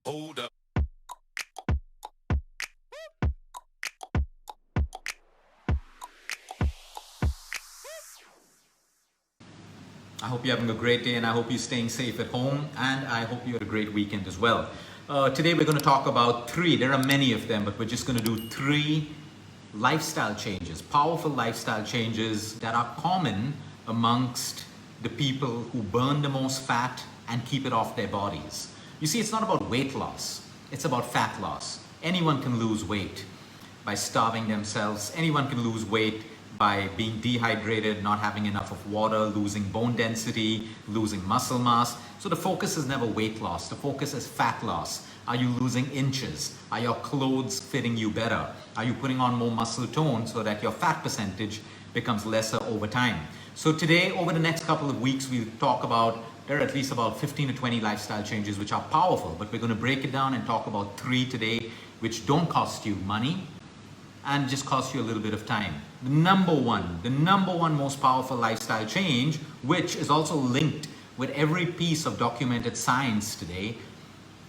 Hold up. I hope you're having a great day and I hope you're staying safe at home and I hope you had a great weekend as well. Today we're going to talk about three, there are many of them, but we're just going to do three lifestyle changes, powerful lifestyle changes that are common amongst the people who burn the most fat and keep it off their bodies. You see, it's not about weight loss, it's about fat loss. Anyone can lose weight by starving themselves. Anyone can lose weight by being dehydrated, not having enough of water, losing bone density, losing muscle mass. So the focus is never weight loss. The focus is fat loss. Are you losing inches? Are your clothes fitting you better? Are you putting on more muscle tone so that your fat percentage becomes lesser over time? So today, over the next couple of weeks, we'll talk about, there are at least about 15 to 20 lifestyle changes which are powerful, but we're going to break it down and talk about three today which don't cost you money and just cost you a little bit of time. The number one most powerful lifestyle change, which is also linked with every piece of documented science today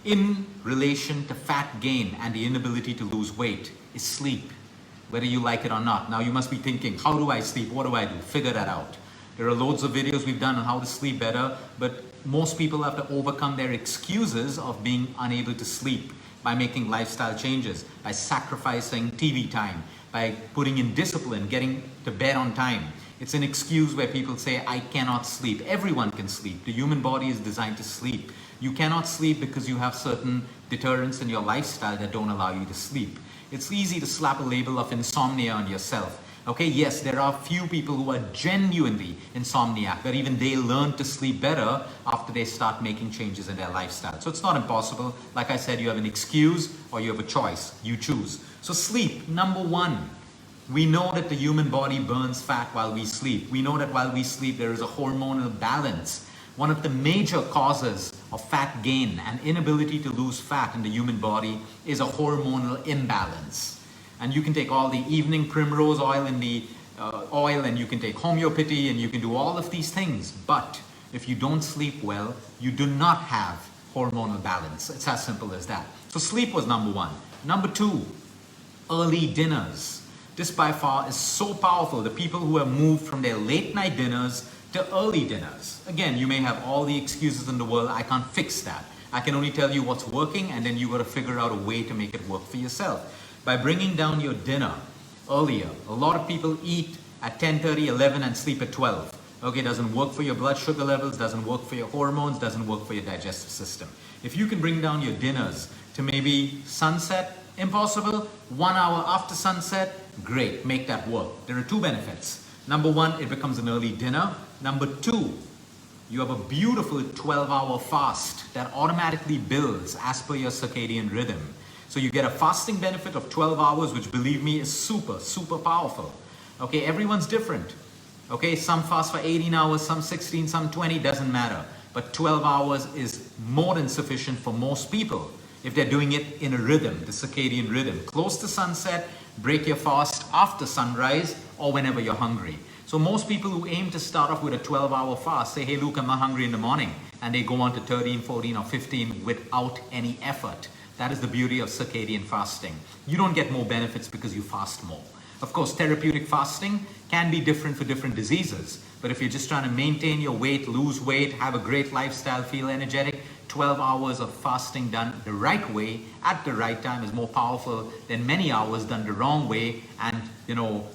in relation to fat gain and the inability to lose weight, is sleep, whether you like it or not. Now you must be thinking, how do I sleep? What do I do? Figure that out. There are loads of videos we've done on how to sleep better, but most people have to overcome their excuses of being unable to sleep by making lifestyle changes, by sacrificing TV time, by putting in discipline, getting to bed on time. It's an excuse where people say, I cannot sleep. Everyone can sleep. The human body is designed to sleep. You cannot sleep because you have certain deterrents in your lifestyle that don't allow you to sleep. It's easy to slap a label of insomnia on yourself. Okay, yes, there are few people who are genuinely insomniac, but even they learn to sleep better after they start making changes in their lifestyle. So it's not impossible. Like I said, you have an excuse or you have a choice. You choose. So sleep, number one. We know that the human body burns fat while we sleep. We know that while we sleep, there is a hormonal balance. One of the major causes of fat gain and inability to lose fat in the human body is a hormonal imbalance. And you can take all the evening primrose oil in the oil, and you can take homeopathy, and you can do all of these things. But if you don't sleep well, you do not have hormonal balance. It's as simple as that. So sleep was number one. Number two, early dinners. This by far is so powerful. The people who have moved from their late night dinners to early dinners. Again, you may have all the excuses in the world. I can't fix that. I can only tell you what's working, and then you got to figure out a way to make it work for yourself. By bringing down your dinner earlier. A lot of people eat at 10:30, 11 and sleep at 12. Okay, doesn't work for your blood sugar levels, doesn't work for your hormones, doesn't work for your digestive system. If you can bring down your dinners to maybe sunset, impossible, 1 hour after sunset, great, make that work. There are two benefits. Number one, it becomes an early dinner. Number two, you have a beautiful 12-hour fast that automatically builds as per your circadian rhythm. So you get a fasting benefit of 12 hours, which believe me is super, super powerful. Okay, everyone's different. Okay, some fast for 18 hours, some 16, some 20, doesn't matter. But 12 hours is more than sufficient for most people if they're doing it in a rhythm, the circadian rhythm. Close to sunset, break your fast after sunrise or whenever you're hungry. So most people who aim to start off with a 12-hour fast say, hey Luke, I'm not hungry in the morning. And they go on to 13, 14 or 15 without any effort. That is the beauty of circadian fasting. You don't get more benefits because you fast more. Of course, therapeutic fasting can be different for different diseases. But if you're just trying to maintain your weight, lose weight, have a great lifestyle, feel energetic, 12 hours of fasting done the right way at the right time is more powerful than many hours done the wrong way and,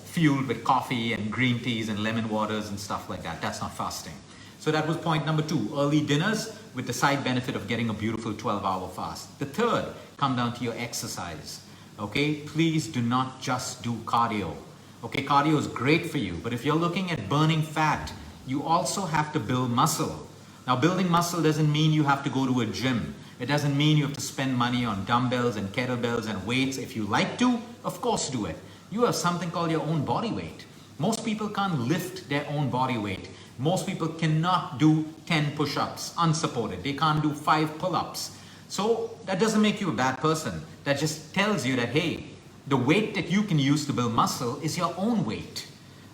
fueled with coffee and green teas and lemon waters and stuff like that. That's not fasting. So that was point number two, early dinners with the side benefit of getting a beautiful 12-hour fast. The third, come down to your exercise. Okay, please do not just do cardio. Okay, cardio is great for you, but if you're looking at burning fat, you also have to build muscle. Now, building muscle doesn't mean you have to go to a gym. It doesn't mean you have to spend money on dumbbells and kettlebells and weights. If you like to, of course do it. You have something called your own body weight. Most people can't lift their own body weight. Most people cannot do 10 push-ups unsupported. They can't do 5 pull-ups. So that doesn't make you a bad person. That just tells you that, hey, the weight that you can use to build muscle is your own weight.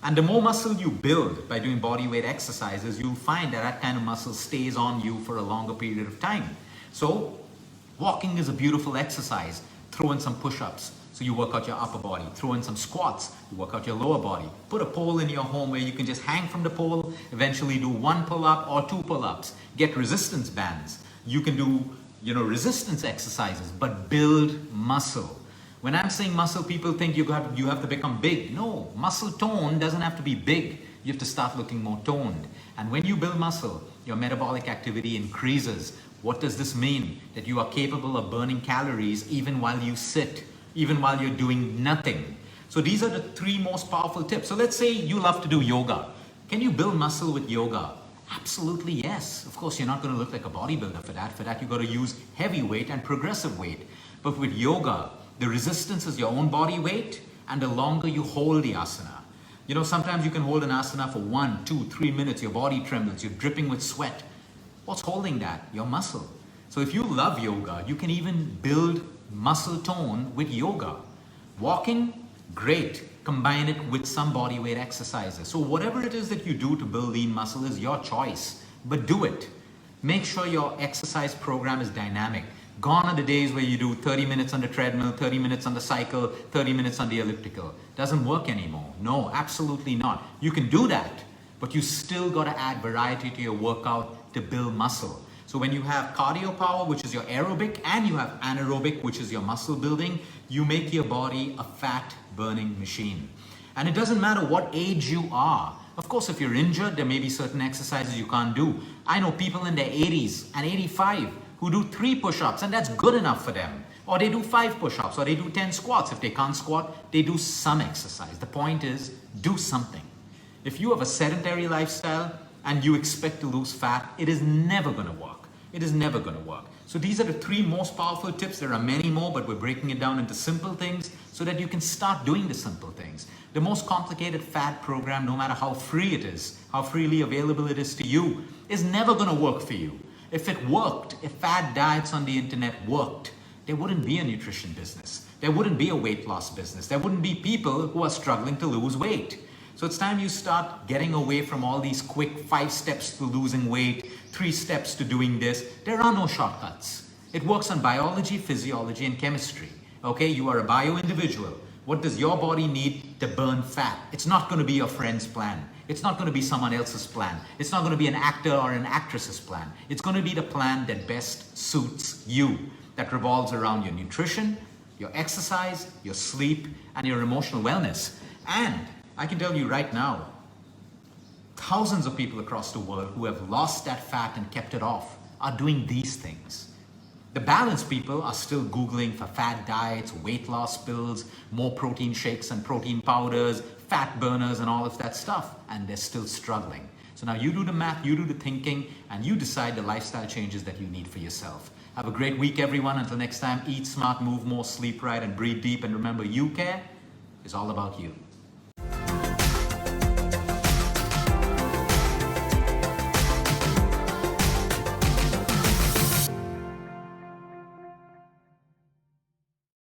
And the more muscle you build by doing body weight exercises, you'll find that that kind of muscle stays on you for a longer period of time. So walking is a beautiful exercise. Throw in some push-ups, so you work out your upper body. Throw in some squats, you work out your lower body. Put a pole in your home where you can just hang from the pole, eventually do 1 pull-up or 2 pull-ups. Get resistance bands. You can do, resistance exercises, but build muscle. When I'm saying muscle, people think you have to become big. No, muscle tone doesn't have to be big. You have to start looking more toned. And when you build muscle, your metabolic activity increases. What does this mean? That you are capable of burning calories even while you sit, even while you're doing nothing. So these are the 3 most powerful tips. So let's say you love to do yoga. Can you build muscle with yoga? Absolutely yes. Of course, you're not going to look like a bodybuilder for that. For that, you've got to use heavy weight and progressive weight. But with yoga, the resistance is your own body weight, and the longer you hold the asana. Sometimes you can hold an asana for 1, 2, 3 minutes. Your body trembles. You're dripping with sweat. What's holding that? Your muscle. So if you love yoga, you can even build muscle tone with yoga. Walking, great. Combine it with some body weight exercises. So whatever it is that you do to build lean muscle is your choice, but do it. Make sure your exercise program is dynamic. Gone are the days where you do 30 minutes on the treadmill, 30 minutes on the cycle, 30 minutes on the elliptical. Doesn't work anymore. No, absolutely not. You can do that, but you still got to add variety to your workout to build muscle. So when you have cardio power, which is your aerobic, and you have anaerobic, which is your muscle building, you make your body a fat burning machine. And it doesn't matter what age you are. Of course, if you're injured, there may be certain exercises you can't do. I know people in their 80s and 85 who do 3 push-ups, and that's good enough for them. Or they do 5 push-ups, or they do 10 squats. If they can't squat, they do some exercise. The point is, do something. If you have a sedentary lifestyle and you expect to lose fat, it is never going to work. It is never going to work. So these are the 3 most powerful tips. There are many more, but we're breaking it down into simple things so that you can start doing the simple things. The most complicated fad program, no matter how free it is, how freely available it is to you, is never going to work for you. If it worked, if fad diets on the internet worked, there wouldn't be a nutrition business. There wouldn't be a weight loss business. There wouldn't be people who are struggling to lose weight. So it's time you start getting away from all these quick 5 steps to losing weight, 3 steps to doing this. There are no shortcuts. It works on biology, physiology, and chemistry. Okay, you are a bio individual. What does your body need to burn fat? It's not going to be your friend's plan. It's not going to be someone else's plan. It's not going to be an actor or an actress's plan. It's going to be the plan that best suits you, that revolves around your nutrition, your exercise, your sleep, and your emotional wellness. And I can tell you right now, thousands of people across the world who have lost that fat and kept it off are doing these things. The balanced people are still Googling for fat diets, weight loss pills, more protein shakes and protein powders, fat burners and all of that stuff, and they're still struggling. So now you do the math, you do the thinking, and you decide the lifestyle changes that you need for yourself. Have a great week, everyone. Until next time, eat smart, move more, sleep right, and breathe deep. And remember, you care is all about you.